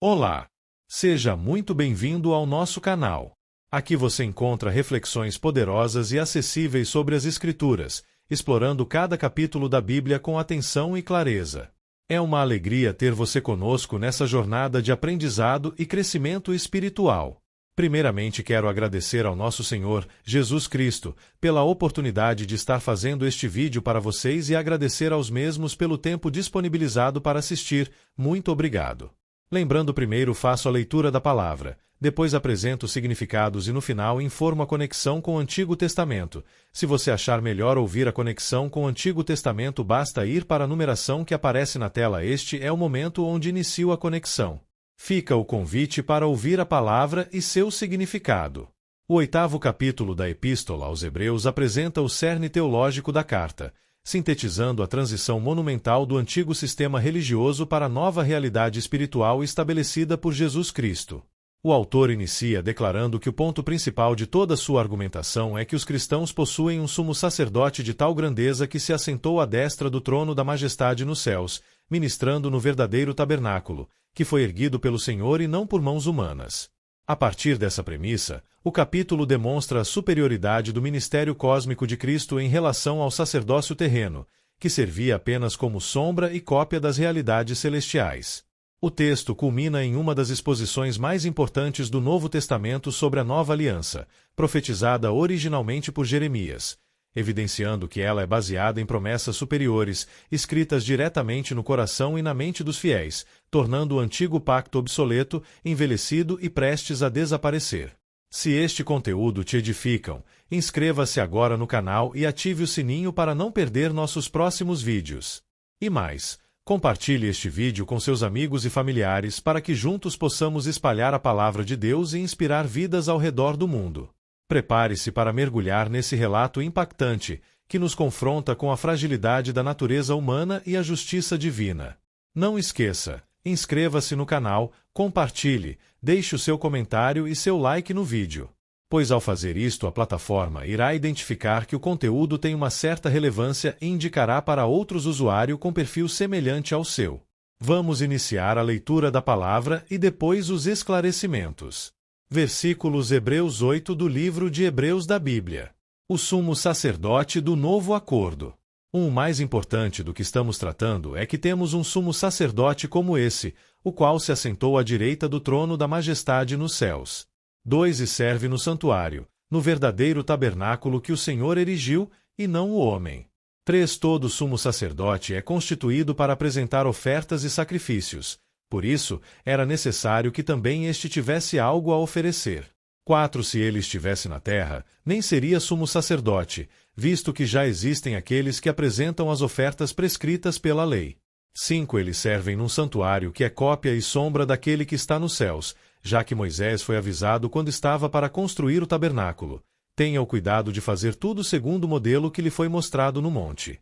Olá! Seja muito bem-vindo ao nosso canal. Aqui você encontra reflexões poderosas e acessíveis sobre as Escrituras, explorando cada capítulo da Bíblia com atenção e clareza. É uma alegria ter você conosco nessa jornada de aprendizado e crescimento espiritual. Primeiramente, quero agradecer ao nosso Senhor, Jesus Cristo, pela oportunidade de estar fazendo este vídeo para vocês e agradecer aos mesmos pelo tempo disponibilizado para assistir. Muito obrigado. Lembrando, primeiro faço a leitura da palavra, depois apresento os significados e no final informo a conexão com o Antigo Testamento. Se você achar melhor ouvir a conexão com o Antigo Testamento, basta ir para a numeração que aparece na tela. Este é o momento onde inicio a conexão. Fica o convite para ouvir a palavra e seu significado. O 8º capítulo da Epístola aos Hebreus apresenta o cerne teológico da carta, sintetizando a transição monumental do antigo sistema religioso para a nova realidade espiritual estabelecida por Jesus Cristo. O autor inicia declarando que o ponto principal de toda sua argumentação é que os cristãos possuem um sumo sacerdote de tal grandeza que se assentou à destra do trono da majestade nos céus, ministrando no verdadeiro tabernáculo, que foi erguido pelo Senhor e não por mãos humanas. A partir dessa premissa, o capítulo demonstra a superioridade do ministério cósmico de Cristo em relação ao sacerdócio terreno, que servia apenas como sombra e cópia das realidades celestiais. O texto culmina em uma das exposições mais importantes do Novo Testamento sobre a Nova Aliança, profetizada originalmente por Jeremias, evidenciando que ela é baseada em promessas superiores, escritas diretamente no coração e na mente dos fiéis, tornando o antigo pacto obsoleto, envelhecido e prestes a desaparecer. Se este conteúdo te edificam, inscreva-se agora no canal e ative o sininho para não perder nossos próximos vídeos. E mais, compartilhe este vídeo com seus amigos e familiares para que juntos possamos espalhar a palavra de Deus e inspirar vidas ao redor do mundo. Prepare-se para mergulhar nesse relato impactante, que nos confronta com a fragilidade da natureza humana e a justiça divina. Não esqueça, inscreva-se no canal, compartilhe, deixe o seu comentário e seu like no vídeo. Pois ao fazer isto a plataforma irá identificar que o conteúdo tem uma certa relevância e indicará para outros usuários com perfil semelhante ao seu. Vamos iniciar a leitura da palavra e depois os esclarecimentos. Versículos Hebreus 8 do livro de Hebreus da Bíblia. O sumo sacerdote do novo acordo. O mais importante do que estamos tratando é que temos um sumo sacerdote como esse, o qual se assentou à direita do trono da majestade nos céus. 2 E serve no santuário, no verdadeiro tabernáculo que o Senhor erigiu, e não o homem. 3 Todo sumo sacerdote é constituído para apresentar ofertas e sacrifícios. Por isso, era necessário que também este tivesse algo a oferecer. 4 Se ele estivesse na terra, nem seria sumo sacerdote, visto que já existem aqueles que apresentam as ofertas prescritas pela lei. 5 Eles servem num santuário que é cópia e sombra daquele que está nos céus, já que Moisés foi avisado quando estava para construir o tabernáculo. Tenha o cuidado de fazer tudo segundo o modelo que lhe foi mostrado no monte.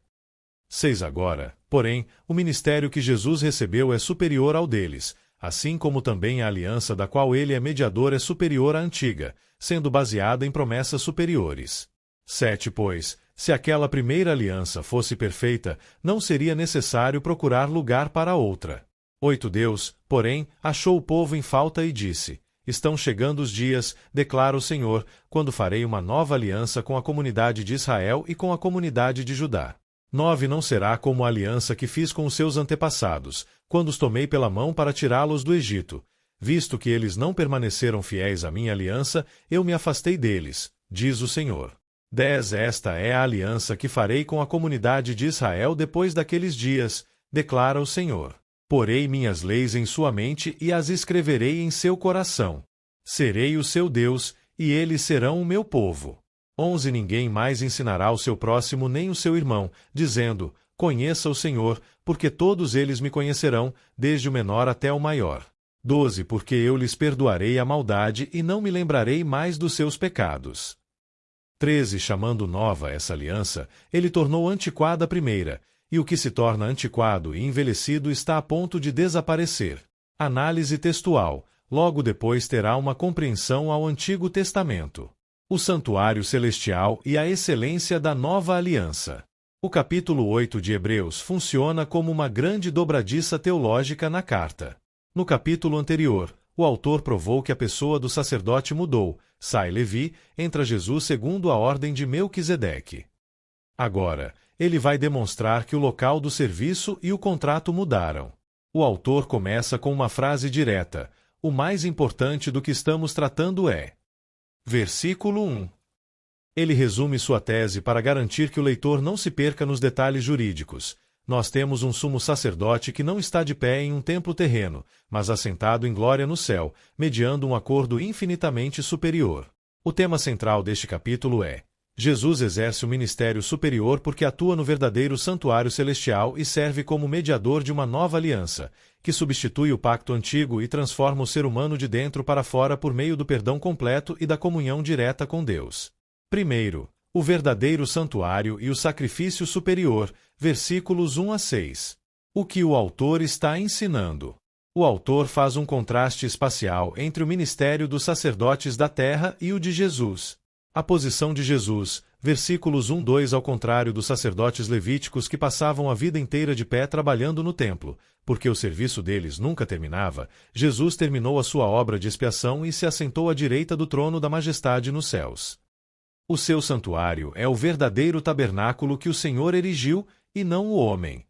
6 Agora, porém, o ministério que Jesus recebeu é superior ao deles, assim como também a aliança da qual ele é mediador é superior à antiga, sendo baseada em promessas superiores. 7 Pois, se aquela primeira aliança fosse perfeita, não seria necessário procurar lugar para outra. 8 Deus, porém, achou o povo em falta e disse: Estão chegando os dias, declara o Senhor, quando farei uma nova aliança com a comunidade de Israel e com a comunidade de Judá. 9 Não será como a aliança que fiz com os seus antepassados, quando os tomei pela mão para tirá-los do Egito. Visto que eles não permaneceram fiéis à minha aliança, eu me afastei deles, diz o Senhor. 10 Esta é a aliança que farei com a comunidade de Israel depois daqueles dias, declara o Senhor. Porei minhas leis em sua mente e as escreverei em seu coração. Serei o seu Deus, e eles serão o meu povo. 11 Ninguém mais ensinará ao seu próximo nem o seu irmão, dizendo: Conheça o Senhor, porque todos eles me conhecerão, desde o menor até o maior. 12 Porque eu lhes perdoarei a maldade e não me lembrarei mais dos seus pecados. 13 Chamando nova essa aliança, ele tornou antiquada a primeira, e o que se torna antiquado e envelhecido está a ponto de desaparecer. Análise textual. Logo depois terá uma compreensão ao Antigo Testamento. O santuário celestial e a excelência da nova aliança. O capítulo 8 de Hebreus funciona como uma grande dobradiça teológica na carta. No capítulo anterior, o autor provou que a pessoa do sacerdote mudou, sai Levi, entra Jesus segundo a ordem de Melquisedeque. Agora, ele vai demonstrar que o local do serviço e o contrato mudaram. O autor começa com uma frase direta: o mais importante do que estamos tratando é. Versículo 1. Ele resume sua tese para garantir que o leitor não se perca nos detalhes jurídicos. Nós temos um sumo sacerdote que não está de pé em um templo terreno, mas assentado em glória no céu, mediando um acordo infinitamente superior. O tema central deste capítulo é: Jesus exerce o ministério superior porque atua no verdadeiro santuário celestial e serve como mediador de uma nova aliança, que substitui o pacto antigo e transforma o ser humano de dentro para fora por meio do perdão completo e da comunhão direta com Deus. Primeiro, o verdadeiro santuário e o sacrifício superior, versículos 1 a 6. O que o autor está ensinando? O autor faz um contraste espacial entre o ministério dos sacerdotes da terra e o de Jesus. A posição de Jesus, versículos 1-2, ao contrário dos sacerdotes levíticos que passavam a vida inteira de pé trabalhando no templo, porque o serviço deles nunca terminava, Jesus terminou a sua obra de expiação e se assentou à direita do trono da majestade nos céus. O seu santuário é o verdadeiro tabernáculo que o Senhor erigiu, e não o homem.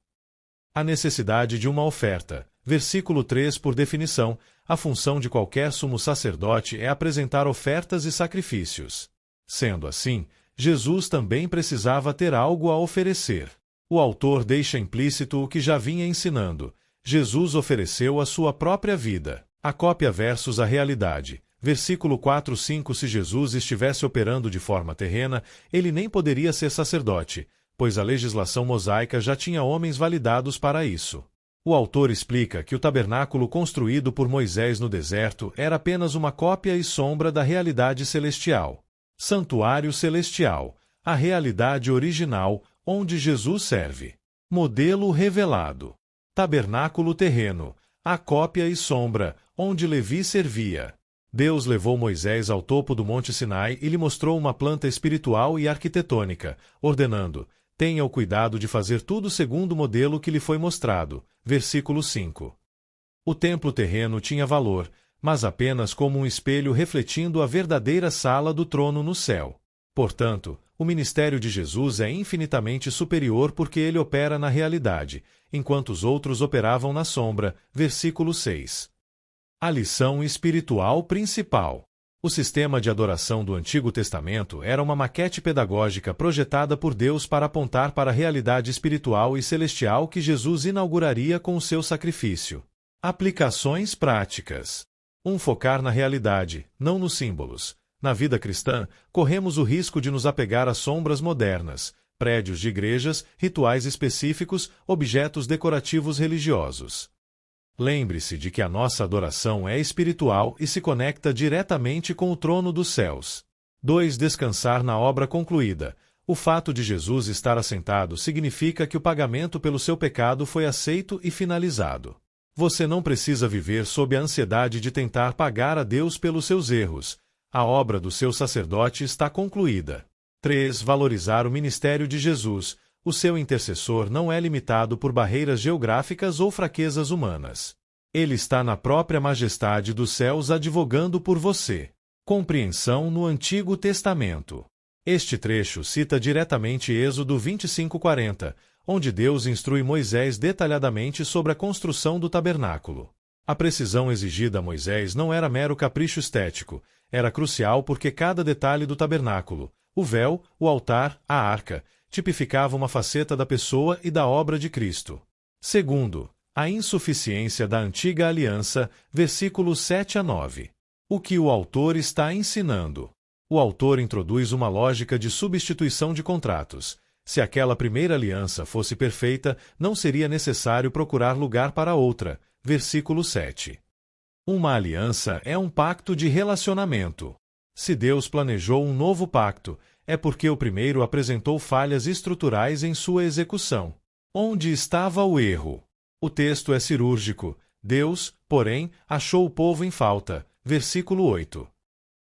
A necessidade de uma oferta. Versículo 3. Por definição, a função de qualquer sumo sacerdote é apresentar ofertas e sacrifícios. Sendo assim, Jesus também precisava ter algo a oferecer. O autor deixa implícito o que já vinha ensinando. Jesus ofereceu a sua própria vida. A cópia versus a realidade. Versículo 4-5. Se Jesus estivesse operando de forma terrena, ele nem poderia ser sacerdote, pois a legislação mosaica já tinha homens validados para isso. O autor explica que o tabernáculo construído por Moisés no deserto era apenas uma cópia e sombra da realidade celestial. Santuário celestial, a realidade original, onde Jesus serve. Modelo revelado. Tabernáculo terreno, a cópia e sombra, onde Levi servia. Deus levou Moisés ao topo do Monte Sinai e lhe mostrou uma planta espiritual e arquitetônica, ordenando: tenha o cuidado de fazer tudo segundo o modelo que lhe foi mostrado. Versículo 5. O templo terreno tinha valor, mas apenas como um espelho refletindo a verdadeira sala do trono no céu. Portanto, o ministério de Jesus é infinitamente superior porque ele opera na realidade, enquanto os outros operavam na sombra. Versículo 6. A lição espiritual principal. O sistema de adoração do Antigo Testamento era uma maquete pedagógica projetada por Deus para apontar para a realidade espiritual e celestial que Jesus inauguraria com o seu sacrifício. Aplicações práticas. Focar na realidade, não nos símbolos. Na vida cristã, corremos o risco de nos apegar a sombras modernas, prédios de igrejas, rituais específicos, objetos decorativos religiosos. Lembre-se de que a nossa adoração é espiritual e se conecta diretamente com o trono dos céus. 2. Descansar na obra concluída. O fato de Jesus estar assentado significa que o pagamento pelo seu pecado foi aceito e finalizado. Você não precisa viver sob a ansiedade de tentar pagar a Deus pelos seus erros. A obra do seu sacerdote está concluída. 3. Valorizar o ministério de Jesus. O seu intercessor não é limitado por barreiras geográficas ou fraquezas humanas. Ele está na própria majestade dos céus advogando por você. Compreensão no Antigo Testamento. Este trecho cita diretamente Êxodo 25:40, onde Deus instrui Moisés detalhadamente sobre a construção do tabernáculo. A precisão exigida a Moisés não era mero capricho estético, era crucial porque cada detalhe do tabernáculo, o véu, o altar, a arca, tipificava uma faceta da pessoa e da obra de Cristo. Segundo, a insuficiência da antiga aliança, versículos 7-9. O que o autor está ensinando? O autor introduz uma lógica de substituição de contratos. Se aquela primeira aliança fosse perfeita, não seria necessário procurar lugar para outra. Versículo 7. Uma aliança é um pacto de relacionamento. Se Deus planejou um novo pacto, é porque o primeiro apresentou falhas estruturais em sua execução. Onde estava o erro? O texto é cirúrgico. Deus, porém, achou o povo em falta. Versículo 8.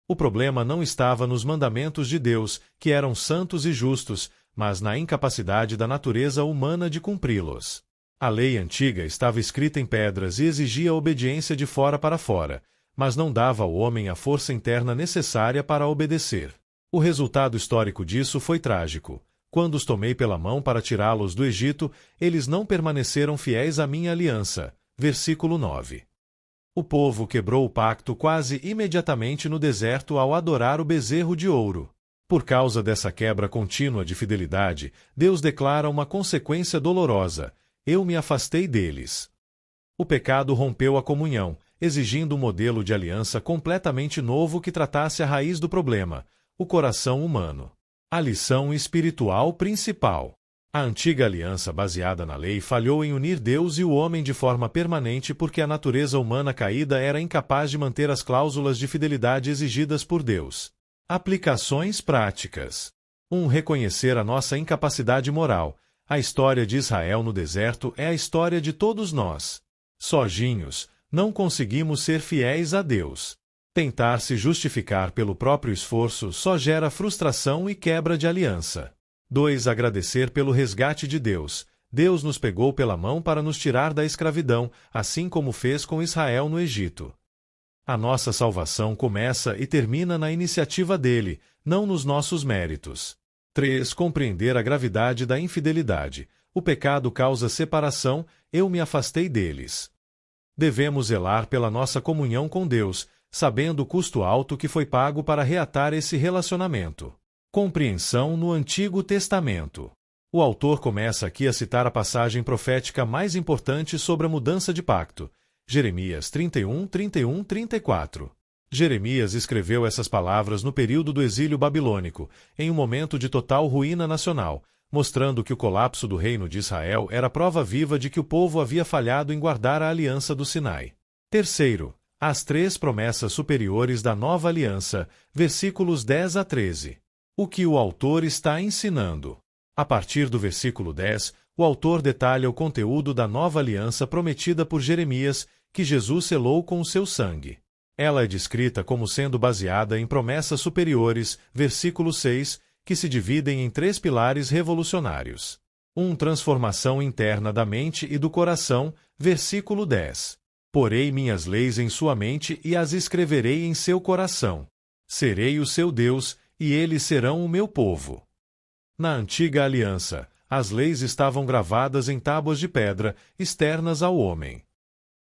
O problema não estava nos mandamentos de Deus, que eram santos e justos, mas na incapacidade da natureza humana de cumpri-los. A lei antiga estava escrita em pedras e exigia obediência de fora para fora, mas não dava ao homem a força interna necessária para obedecer. O resultado histórico disso foi trágico. Quando os tomei pela mão para tirá-los do Egito, eles não permaneceram fiéis à minha aliança. Versículo 9. O povo quebrou o pacto quase imediatamente no deserto ao adorar o bezerro de ouro. Por causa dessa quebra contínua de fidelidade, Deus declara uma consequência dolorosa: eu me afastei deles. O pecado rompeu a comunhão, exigindo um modelo de aliança completamente novo que tratasse a raiz do problema, o coração humano. A lição espiritual principal. A antiga aliança baseada na lei falhou em unir Deus e o homem de forma permanente porque a natureza humana caída era incapaz de manter as cláusulas de fidelidade exigidas por Deus. Aplicações práticas. 1. Reconhecer a nossa incapacidade moral. A história de Israel no deserto é a história de todos nós. Sozinhos, não conseguimos ser fiéis a Deus. Tentar se justificar pelo próprio esforço só gera frustração e quebra de aliança. 2. Agradecer pelo resgate de Deus. Deus nos pegou pela mão para nos tirar da escravidão, assim como fez com Israel no Egito. A nossa salvação começa e termina na iniciativa dele, não nos nossos méritos. 3. Compreender a gravidade da infidelidade. O pecado causa separação, eu me afastei deles. Devemos zelar pela nossa comunhão com Deus, sabendo o custo alto que foi pago para reatar esse relacionamento. Compreensão no Antigo Testamento. O autor começa aqui a citar a passagem profética mais importante sobre a mudança de pacto, Jeremias 31, 31, 34. Jeremias escreveu essas palavras no período do exílio babilônico, em um momento de total ruína nacional, mostrando que o colapso do reino de Israel era prova viva de que o povo havia falhado em guardar a aliança do Sinai. 3. As 3 promessas superiores da nova aliança, versículos 10 a 13. O que o autor está ensinando? A partir do versículo 10, o autor detalha o conteúdo da nova aliança prometida por Jeremias, que Jesus selou com o seu sangue. Ela é descrita como sendo baseada em promessas superiores, versículo 6, que se dividem em 3 pilares revolucionários. 1. Transformação interna da mente e do coração, versículo 10. Porei minhas leis em sua mente e as escreverei em seu coração. Serei o seu Deus, e eles serão o meu povo. Na antiga aliança, as leis estavam gravadas em tábuas de pedra, externas ao homem.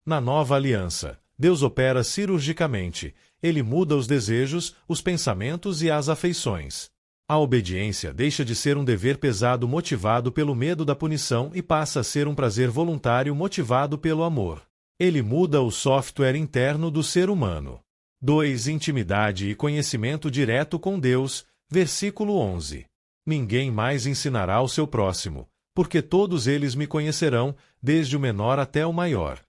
Na nova aliança, Deus opera cirurgicamente, ele muda os desejos, os pensamentos e as afeições. A obediência deixa de ser um dever pesado motivado pelo medo da punição e passa a ser um prazer voluntário motivado pelo amor. Ele muda o software interno do ser humano. 2. Intimidade e conhecimento direto com Deus, versículo 11. Ninguém mais ensinará ao seu próximo, porque todos eles me conhecerão, desde o menor até o maior.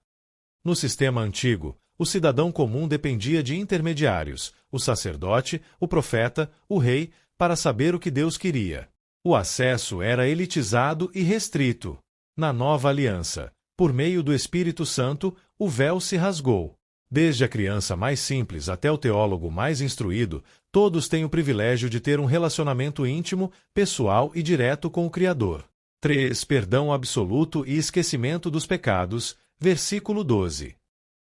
No sistema antigo, o cidadão comum dependia de intermediários, o sacerdote, o profeta, o rei, para saber o que Deus queria. O acesso era elitizado e restrito. Na nova aliança, por meio do Espírito Santo, o véu se rasgou. Desde a criança mais simples até o teólogo mais instruído, todos têm o privilégio de ter um relacionamento íntimo, pessoal e direto com o Criador. 3. Perdão absoluto e esquecimento dos pecados, versículo 12.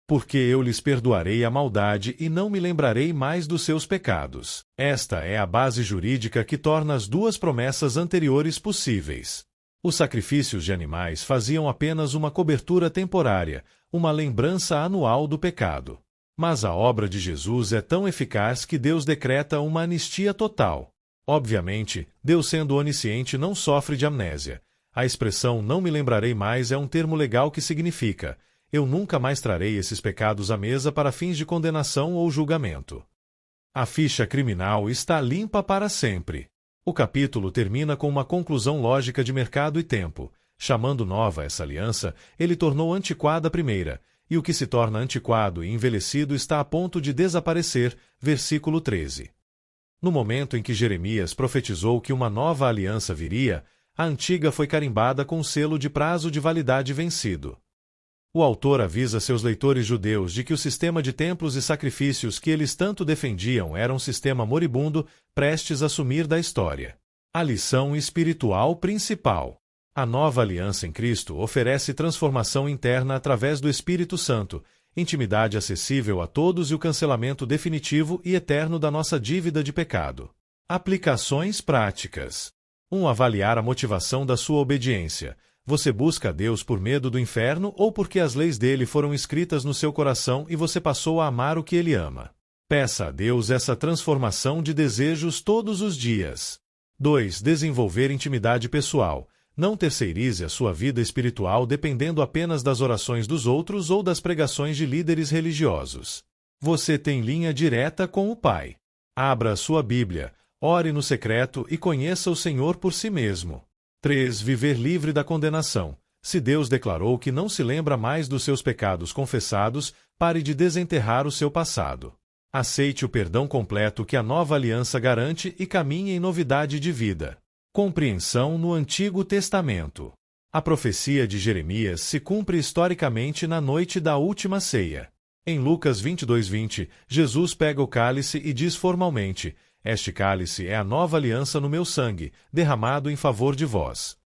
Porque eu lhes perdoarei a maldade e não me lembrarei mais dos seus pecados. Esta é a base jurídica que torna as 2 promessas anteriores possíveis. Os sacrifícios de animais faziam apenas uma cobertura temporária, uma lembrança anual do pecado. Mas a obra de Jesus é tão eficaz que Deus decreta uma anistia total. Obviamente, Deus sendo onisciente não sofre de amnésia. A expressão não me lembrarei mais é um termo legal que significa: eu nunca mais trarei esses pecados à mesa para fins de condenação ou julgamento. A ficha criminal está limpa para sempre. O capítulo termina com uma conclusão lógica de mercado e tempo. Chamando nova essa aliança, ele tornou antiquada a primeira, e o que se torna antiquado e envelhecido está a ponto de desaparecer, versículo 13. No momento em que Jeremias profetizou que uma nova aliança viria, a antiga foi carimbada com o selo de prazo de validade vencido. O autor avisa seus leitores judeus de que o sistema de templos e sacrifícios que eles tanto defendiam era um sistema moribundo, prestes a sumir da história. A lição espiritual principal. A nova aliança em Cristo oferece transformação interna através do Espírito Santo, intimidade acessível a todos e o cancelamento definitivo e eterno da nossa dívida de pecado. Aplicações práticas. 1. Avaliar a motivação da sua obediência. Você busca a Deus por medo do inferno ou porque as leis dele foram escritas no seu coração e você passou a amar o que ele ama? Peça a Deus essa transformação de desejos todos os dias. 2. Desenvolver intimidade pessoal. Não terceirize a sua vida espiritual dependendo apenas das orações dos outros ou das pregações de líderes religiosos. Você tem linha direta com o Pai. Abra a sua Bíblia, ore no secreto e conheça o Senhor por si mesmo. 3. Viver livre da condenação. Se Deus declarou que não se lembra mais dos seus pecados confessados, pare de desenterrar o seu passado. Aceite o perdão completo que a nova aliança garante e caminhe em novidade de vida. Compreensão no Antigo Testamento. A profecia de Jeremias se cumpre historicamente na noite da última ceia. Em Lucas 22:20, Jesus pega o cálice e diz formalmente: "Este cálice é a nova aliança no meu sangue, derramado em favor de vós."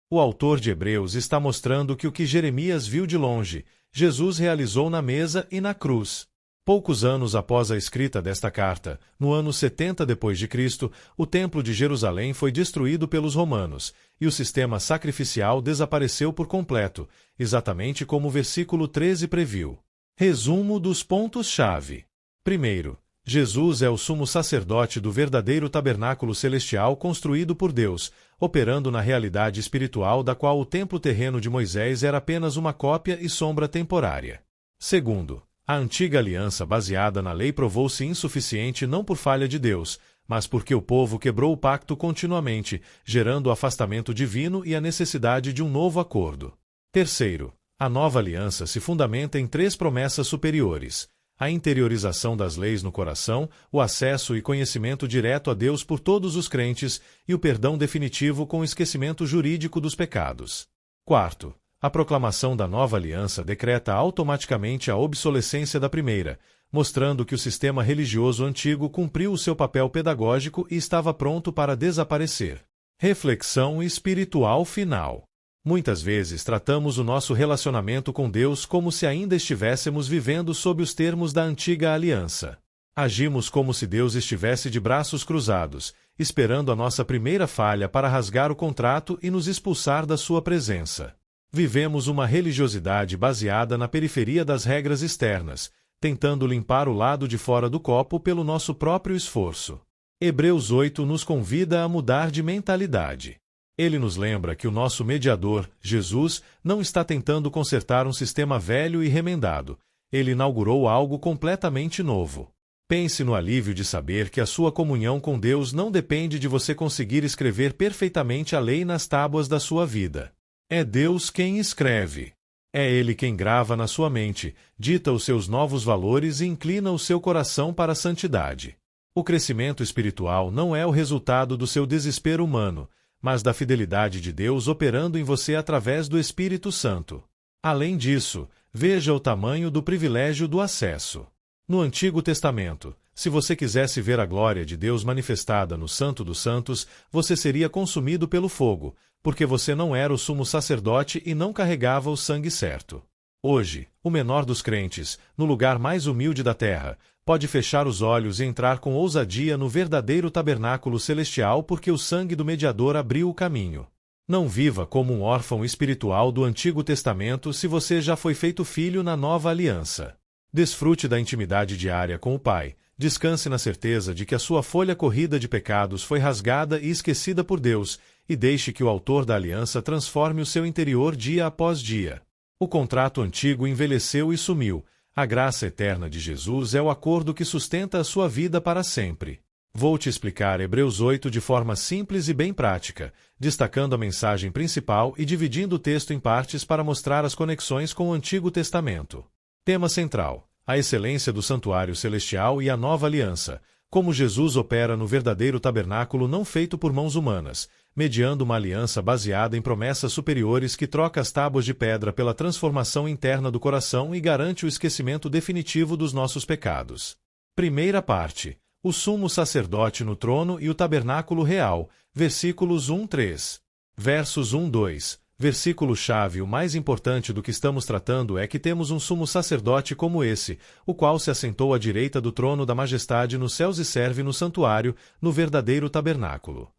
O autor de Hebreus está mostrando que o que Jeremias viu de longe, Jesus realizou na mesa e na cruz. Poucos anos após a escrita desta carta, no ano 70 d.C., o Templo de Jerusalém foi destruído pelos romanos, e o sistema sacrificial desapareceu por completo, exatamente como o versículo 13 previu. Resumo dos pontos-chave. Primeiro, Jesus é o sumo sacerdote do verdadeiro tabernáculo celestial construído por Deus, operando na realidade espiritual da qual o templo terreno de Moisés era apenas uma cópia e sombra temporária. Segundo, a antiga aliança baseada na lei provou-se insuficiente não por falha de Deus, mas porque o povo quebrou o pacto continuamente, gerando o afastamento divino e a necessidade de um novo acordo. Terceiro, a nova aliança se fundamenta em 3 promessas superiores: a interiorização das leis no coração, o acesso e conhecimento direto a Deus por todos os crentes e o perdão definitivo com o esquecimento jurídico dos pecados. Quarto, a proclamação da nova aliança decreta automaticamente a obsolescência da primeira, mostrando que o sistema religioso antigo cumpriu o seu papel pedagógico e estava pronto para desaparecer. Reflexão espiritual final. Muitas vezes tratamos o nosso relacionamento com Deus como se ainda estivéssemos vivendo sob os termos da antiga aliança. Agimos como se Deus estivesse de braços cruzados, esperando a nossa primeira falha para rasgar o contrato e nos expulsar da sua presença. Vivemos uma religiosidade baseada na periferia das regras externas, tentando limpar o lado de fora do copo pelo nosso próprio esforço. Hebreus 8 nos convida a mudar de mentalidade. Ele nos lembra que o nosso mediador, Jesus, não está tentando consertar um sistema velho e remendado. Ele inaugurou algo completamente novo. Pense no alívio de saber que a sua comunhão com Deus não depende de você conseguir escrever perfeitamente a lei nas tábuas da sua vida. É Deus quem escreve. É Ele quem grava na sua mente, dita os seus novos valores e inclina o seu coração para a santidade. O crescimento espiritual não é o resultado do seu desespero humano, mas da fidelidade de Deus operando em você através do Espírito Santo. Além disso, veja o tamanho do privilégio do acesso. No Antigo Testamento, se você quisesse ver a glória de Deus manifestada no Santo dos Santos, você seria consumido pelo fogo, porque você não era o sumo sacerdote e não carregava o sangue certo. Hoje, o menor dos crentes, no lugar mais humilde da terra, pode fechar os olhos e entrar com ousadia no verdadeiro tabernáculo celestial porque o sangue do mediador abriu o caminho. Não viva como um órfão espiritual do Antigo Testamento se você já foi feito filho na nova aliança. Desfrute da intimidade diária com o Pai. Descanse na certeza de que a sua folha corrida de pecados foi rasgada e esquecida por Deus, e deixe que o autor da aliança transforme o seu interior dia após dia. O contrato antigo envelheceu e sumiu. A graça eterna de Jesus é o acordo que sustenta a sua vida para sempre. Vou te explicar Hebreus 8 de forma simples e bem prática, destacando a mensagem principal e dividindo o texto em partes para mostrar as conexões com o Antigo Testamento. Tema central: a excelência do santuário celestial e a nova aliança, como Jesus opera no verdadeiro tabernáculo não feito por mãos humanas, mediando uma aliança baseada em promessas superiores que troca as tábuas de pedra pela transformação interna do coração e garante o esquecimento definitivo dos nossos pecados. Primeira parte: o sumo sacerdote no trono e o tabernáculo real, versículos 1-3. Versos 1-2. Versículo-chave: o mais importante do que estamos tratando é que temos um sumo sacerdote como esse, o qual se assentou à direita do trono da majestade nos céus e serve no santuário, no verdadeiro tabernáculo.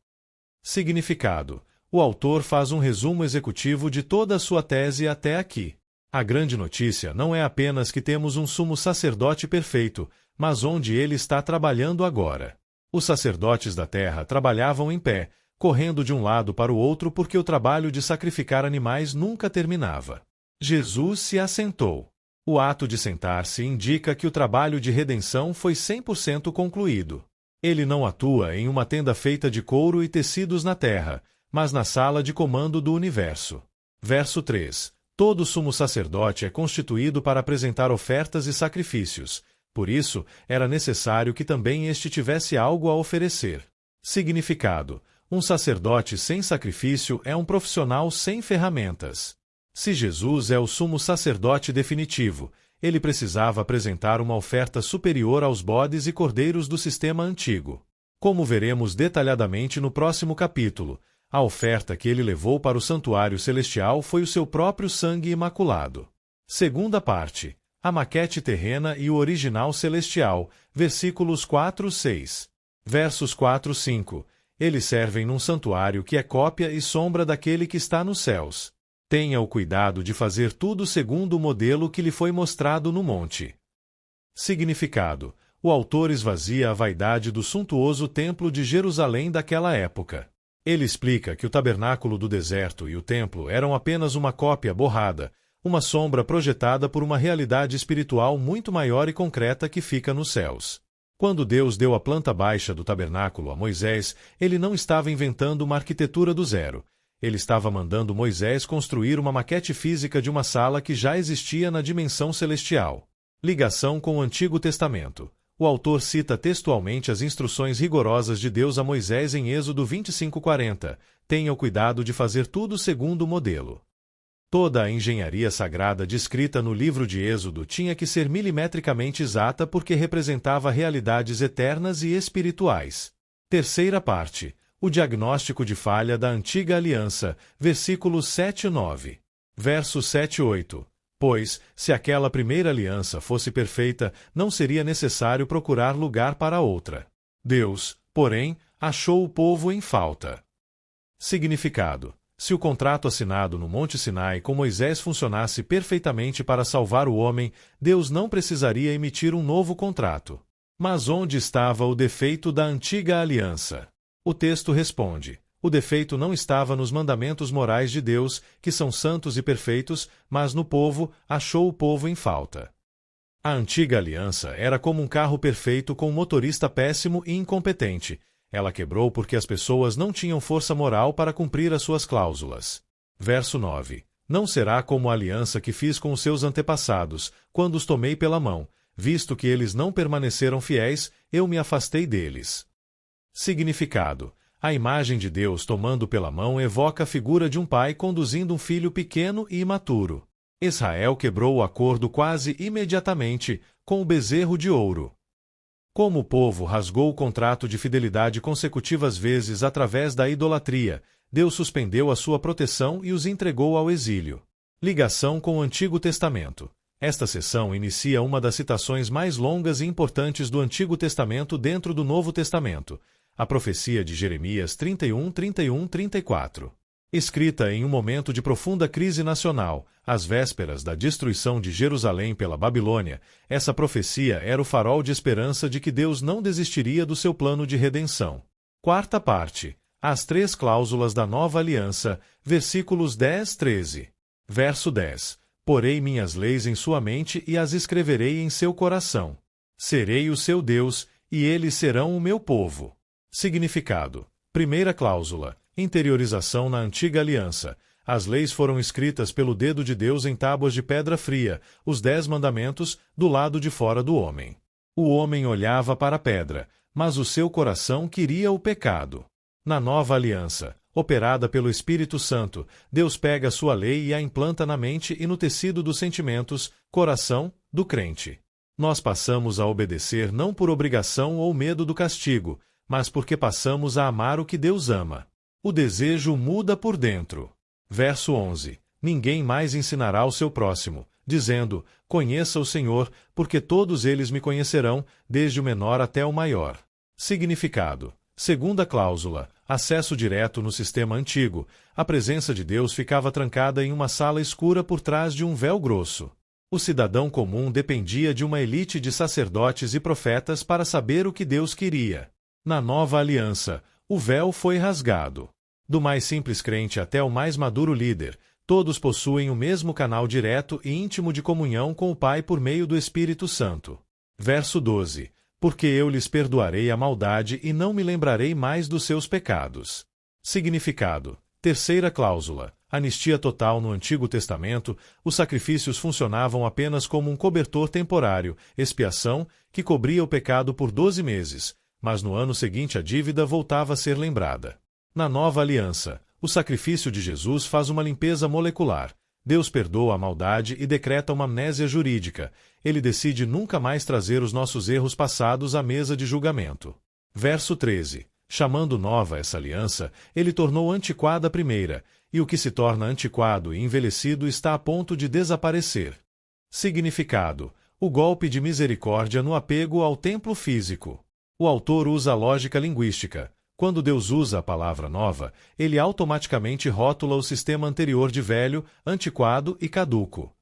Significado: o autor faz um resumo executivo de toda a sua tese até aqui. A grande notícia não é apenas que temos um sumo sacerdote perfeito, mas onde ele está trabalhando agora. Os sacerdotes da terra trabalhavam em pé, correndo de um lado para o outro porque o trabalho de sacrificar animais nunca terminava. Jesus se assentou. O ato de sentar-se indica que o trabalho de redenção foi 100% concluído. Ele não atua em uma tenda feita de couro e tecidos na terra, mas na sala de comando do universo. Verso 3. Todo sumo sacerdote é constituído para apresentar ofertas e sacrifícios. Por isso, era necessário que também este tivesse algo a oferecer. Significado: um sacerdote sem sacrifício é um profissional sem ferramentas. Se Jesus é o sumo sacerdote definitivo, ele precisava apresentar uma oferta superior aos bodes e cordeiros do sistema antigo. Como veremos detalhadamente no próximo capítulo, a oferta que ele levou para o santuário celestial foi o seu próprio sangue imaculado. Segunda parte: a maquete terrena e o original celestial, versículos 4-6. Versos 4-5. Eles servem num santuário que é cópia e sombra daquele que está nos céus. Tenha o cuidado de fazer tudo segundo o modelo que lhe foi mostrado no monte. Significado: o autor esvazia a vaidade do suntuoso templo de Jerusalém daquela época. Ele explica que o tabernáculo do deserto e o templo eram apenas uma cópia borrada, uma sombra projetada por uma realidade espiritual muito maior e concreta que fica nos céus. Quando Deus deu a planta baixa do tabernáculo a Moisés, ele não estava inventando uma arquitetura do zero. Ele estava mandando Moisés construir uma maquete física de uma sala que já existia na dimensão celestial. Ligação com o Antigo Testamento. O autor cita textualmente as instruções rigorosas de Deus a Moisés em Êxodo 25:40. Tenha o cuidado de fazer tudo segundo o modelo. Toda a engenharia sagrada descrita no livro de Êxodo tinha que ser milimetricamente exata porque representava realidades eternas e espirituais. Terceira parte: o diagnóstico de falha da antiga aliança, versículos 7-9. Versos 7-8. Pois, se aquela primeira aliança fosse perfeita, não seria necessário procurar lugar para outra. Deus, porém, achou o povo em falta. Significado: se o contrato assinado no Monte Sinai com Moisés funcionasse perfeitamente para salvar o homem, Deus não precisaria emitir um novo contrato. Mas onde estava o defeito da antiga aliança? O texto responde: o defeito não estava nos mandamentos morais de Deus, que são santos e perfeitos, mas no povo, achou o povo em falta. A antiga aliança era como um carro perfeito com um motorista péssimo e incompetente. Ela quebrou porque as pessoas não tinham força moral para cumprir as suas cláusulas. Verso 9. Não será como a aliança que fiz com os seus antepassados, quando os tomei pela mão. Visto que eles não permaneceram fiéis, eu me afastei deles. Significado: a imagem de Deus tomando pela mão evoca a figura de um pai conduzindo um filho pequeno e imaturo. Israel quebrou o acordo quase imediatamente com o bezerro de ouro. Como o povo rasgou o contrato de fidelidade consecutivas vezes através da idolatria, Deus suspendeu a sua proteção e os entregou ao exílio. Ligação com o Antigo Testamento. Esta seção inicia uma das citações mais longas e importantes do Antigo Testamento dentro do Novo Testamento, a profecia de Jeremias 31:31-34. Escrita em um momento de profunda crise nacional, às vésperas da destruição de Jerusalém pela Babilônia, essa profecia era o farol de esperança de que Deus não desistiria do seu plano de redenção. Quarta parte: as 3 cláusulas da nova aliança, versículos 10-13. Verso 10. Porei minhas leis em sua mente e as escreverei em seu coração. Serei o seu Deus, e eles serão o meu povo. Significado: primeira cláusula: interiorização na antiga aliança. As leis foram escritas pelo dedo de Deus em tábuas de pedra fria, os 10 mandamentos, do lado de fora do homem. O homem olhava para a pedra, mas o seu coração queria o pecado. Na nova aliança, operada pelo Espírito Santo, Deus pega sua lei e a implanta na mente e no tecido dos sentimentos, coração, do crente. Nós passamos a obedecer não por obrigação ou medo do castigo, mas porque passamos a amar o que Deus ama. O desejo muda por dentro. Verso 11. Ninguém mais ensinará ao seu próximo, dizendo: conheça o Senhor, porque todos eles me conhecerão, desde o menor até o maior. Significado. Segunda cláusula, acesso direto no sistema antigo, a presença de Deus ficava trancada em uma sala escura por trás de um véu grosso. O cidadão comum dependia de uma elite de sacerdotes e profetas para saber o que Deus queria. Na nova aliança, o véu foi rasgado. Do mais simples crente até o mais maduro líder, todos possuem o mesmo canal direto e íntimo de comunhão com o Pai por meio do Espírito Santo. Verso 12. Porque eu lhes perdoarei a maldade e não me lembrarei mais dos seus pecados. Significado. Terceira cláusula. Anistia total no Antigo Testamento, os sacrifícios funcionavam apenas como um cobertor temporário, expiação, que cobria o pecado por 12 meses, mas no ano seguinte a dívida voltava a ser lembrada. Na nova aliança, o sacrifício de Jesus faz uma limpeza molecular. Deus perdoa a maldade e decreta uma amnésia jurídica. Ele decide nunca mais trazer os nossos erros passados à mesa de julgamento. Verso 13. Chamando nova essa aliança, ele tornou antiquada a primeira, e o que se torna antiquado e envelhecido está a ponto de desaparecer. Significado. O golpe de misericórdia no apego ao templo físico. O autor usa a lógica linguística. Quando Deus usa a palavra nova, ele automaticamente rótula o sistema anterior de velho, antiquado e caduco.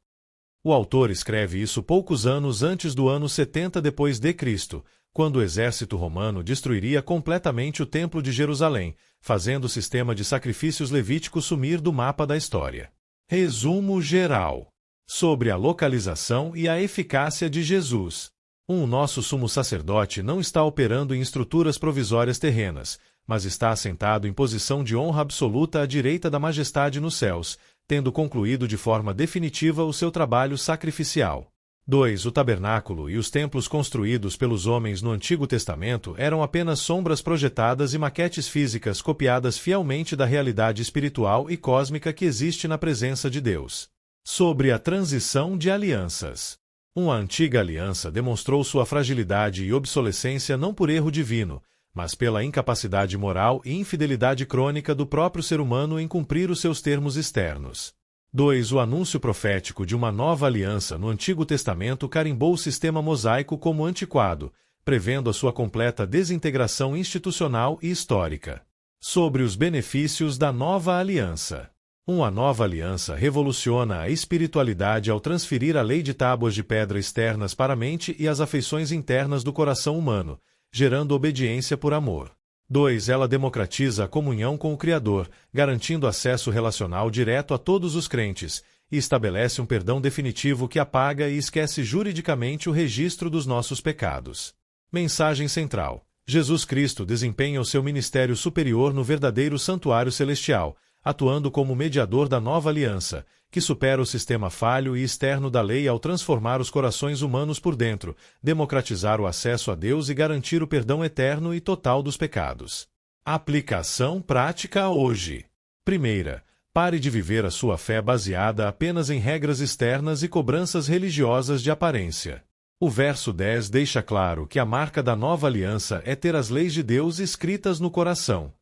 O autor escreve isso poucos anos antes do ano 70 depois de Cristo, quando o exército romano destruiria completamente o Templo de Jerusalém, fazendo o sistema de sacrifícios levíticos sumir do mapa da história. Resumo geral. Sobre a localização e a eficácia de Jesus. Nosso sumo sacerdote não está operando em estruturas provisórias terrenas, mas está assentado em posição de honra absoluta à direita da majestade nos céus, tendo concluído de forma definitiva o seu trabalho sacrificial. 2. O tabernáculo e os templos construídos pelos homens no Antigo Testamento eram apenas sombras projetadas e maquetes físicas copiadas fielmente da realidade espiritual e cósmica que existe na presença de Deus. Sobre a transição de alianças. A antiga aliança demonstrou sua fragilidade e obsolescência não por erro divino, mas pela incapacidade moral e infidelidade crônica do próprio ser humano em cumprir os seus termos externos. 2. O anúncio profético de uma nova aliança no Antigo Testamento carimbou o sistema mosaico como antiquado, prevendo a sua completa desintegração institucional e histórica. Sobre os benefícios da nova aliança. A nova aliança revoluciona a espiritualidade ao transferir a lei de tábuas de pedra externas para a mente e as afeições internas do coração humano, gerando obediência por amor. 2. Ela democratiza a comunhão com o Criador, garantindo acesso relacional direto a todos os crentes, e estabelece um perdão definitivo que apaga e esquece juridicamente o registro dos nossos pecados. Mensagem central. Jesus Cristo desempenha o seu ministério superior no verdadeiro santuário celestial, atuando como mediador da nova aliança, que supera o sistema falho e externo da lei ao transformar os corações humanos por dentro, democratizar o acesso a Deus e garantir o perdão eterno e total dos pecados. Aplicação prática hoje. Primeira, pare de viver a sua fé baseada apenas em regras externas e cobranças religiosas de aparência. O verso 10 deixa claro que a marca da nova aliança é ter as leis de Deus escritas no coração.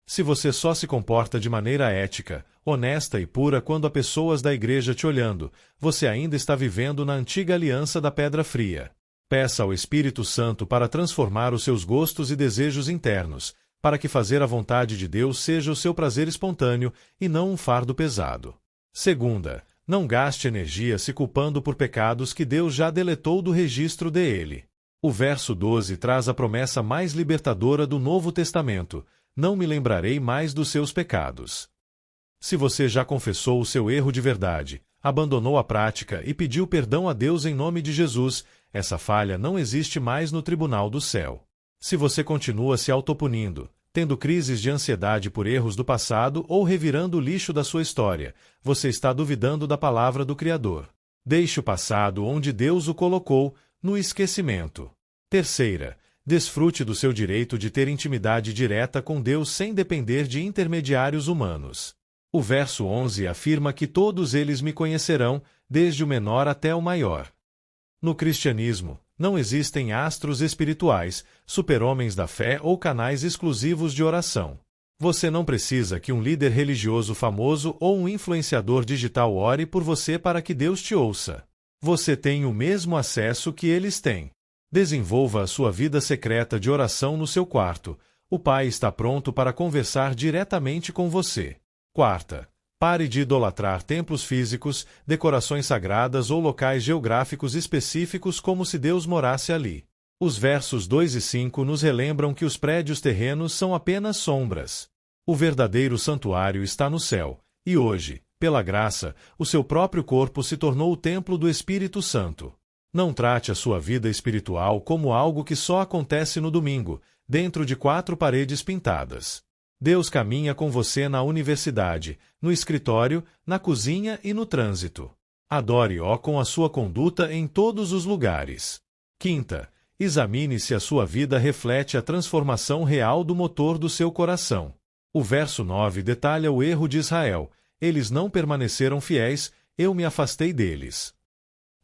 Se você só se comporta de maneira ética, honesta e pura quando há pessoas da igreja te olhando, você ainda está vivendo na antiga aliança da pedra fria. Peça ao Espírito Santo para transformar os seus gostos e desejos internos, para que fazer a vontade de Deus seja o seu prazer espontâneo e não um fardo pesado. Segunda, não gaste energia se culpando por pecados que Deus já deletou do registro dele. O verso 12 traz a promessa mais libertadora do Novo Testamento: não me lembrarei mais dos seus pecados. Se você já confessou o seu erro de verdade, abandonou a prática e pediu perdão a Deus em nome de Jesus, essa falha não existe mais no tribunal do céu. Se você continua se autopunindo, tendo crises de ansiedade por erros do passado ou revirando o lixo da sua história, você está duvidando da palavra do Criador. Deixe o passado onde Deus o colocou, no esquecimento. Terceira, desfrute do seu direito de ter intimidade direta com Deus sem depender de intermediários humanos. O verso 11 afirma que todos eles me conhecerão, desde o menor até o maior. No cristianismo, não existem astros espirituais, super-homens da fé ou canais exclusivos de oração. Você não precisa que um líder religioso famoso ou um influenciador digital ore por você para que Deus te ouça. Você tem o mesmo acesso que eles têm. Desenvolva a sua vida secreta de oração no seu quarto. O Pai está pronto para conversar diretamente com você. Quarta, pare de idolatrar templos físicos, decorações sagradas ou locais geográficos específicos como se Deus morasse ali. Os versos 2 e 5 nos relembram que os prédios terrenos são apenas sombras. O verdadeiro santuário está no céu, e hoje, pela graça, o seu próprio corpo se tornou o templo do Espírito Santo. Não trate a sua vida espiritual como algo que só acontece no domingo, dentro de 4 paredes pintadas. Deus caminha com você na universidade, no escritório, na cozinha e no trânsito. Adore-o com a sua conduta em todos os lugares. Quinta, examine se a sua vida reflete a transformação real do motor do seu coração. O verso 9 detalha o erro de Israel. Eles não permaneceram fiéis, eu me afastei deles.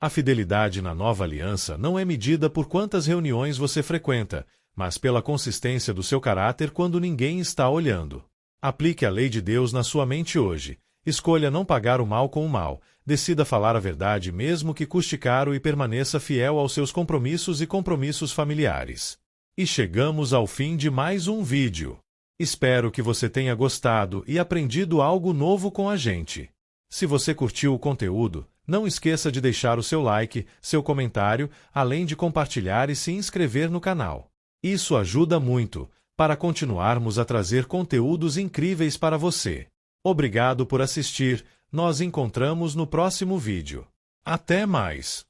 A fidelidade na nova aliança não é medida por quantas reuniões você frequenta, mas pela consistência do seu caráter quando ninguém está olhando. Aplique a lei de Deus na sua mente hoje. Escolha não pagar o mal com o mal. Decida falar a verdade mesmo que custe caro e permaneça fiel aos seus compromissos e compromissos familiares. E chegamos ao fim de mais um vídeo. Espero que você tenha gostado e aprendido algo novo com a gente. Se você curtiu o conteúdo, não esqueça de deixar o seu like, seu comentário, além de compartilhar e se inscrever no canal. Isso ajuda muito, para continuarmos a trazer conteúdos incríveis para você. Obrigado por assistir, nos encontramos no próximo vídeo. Até mais!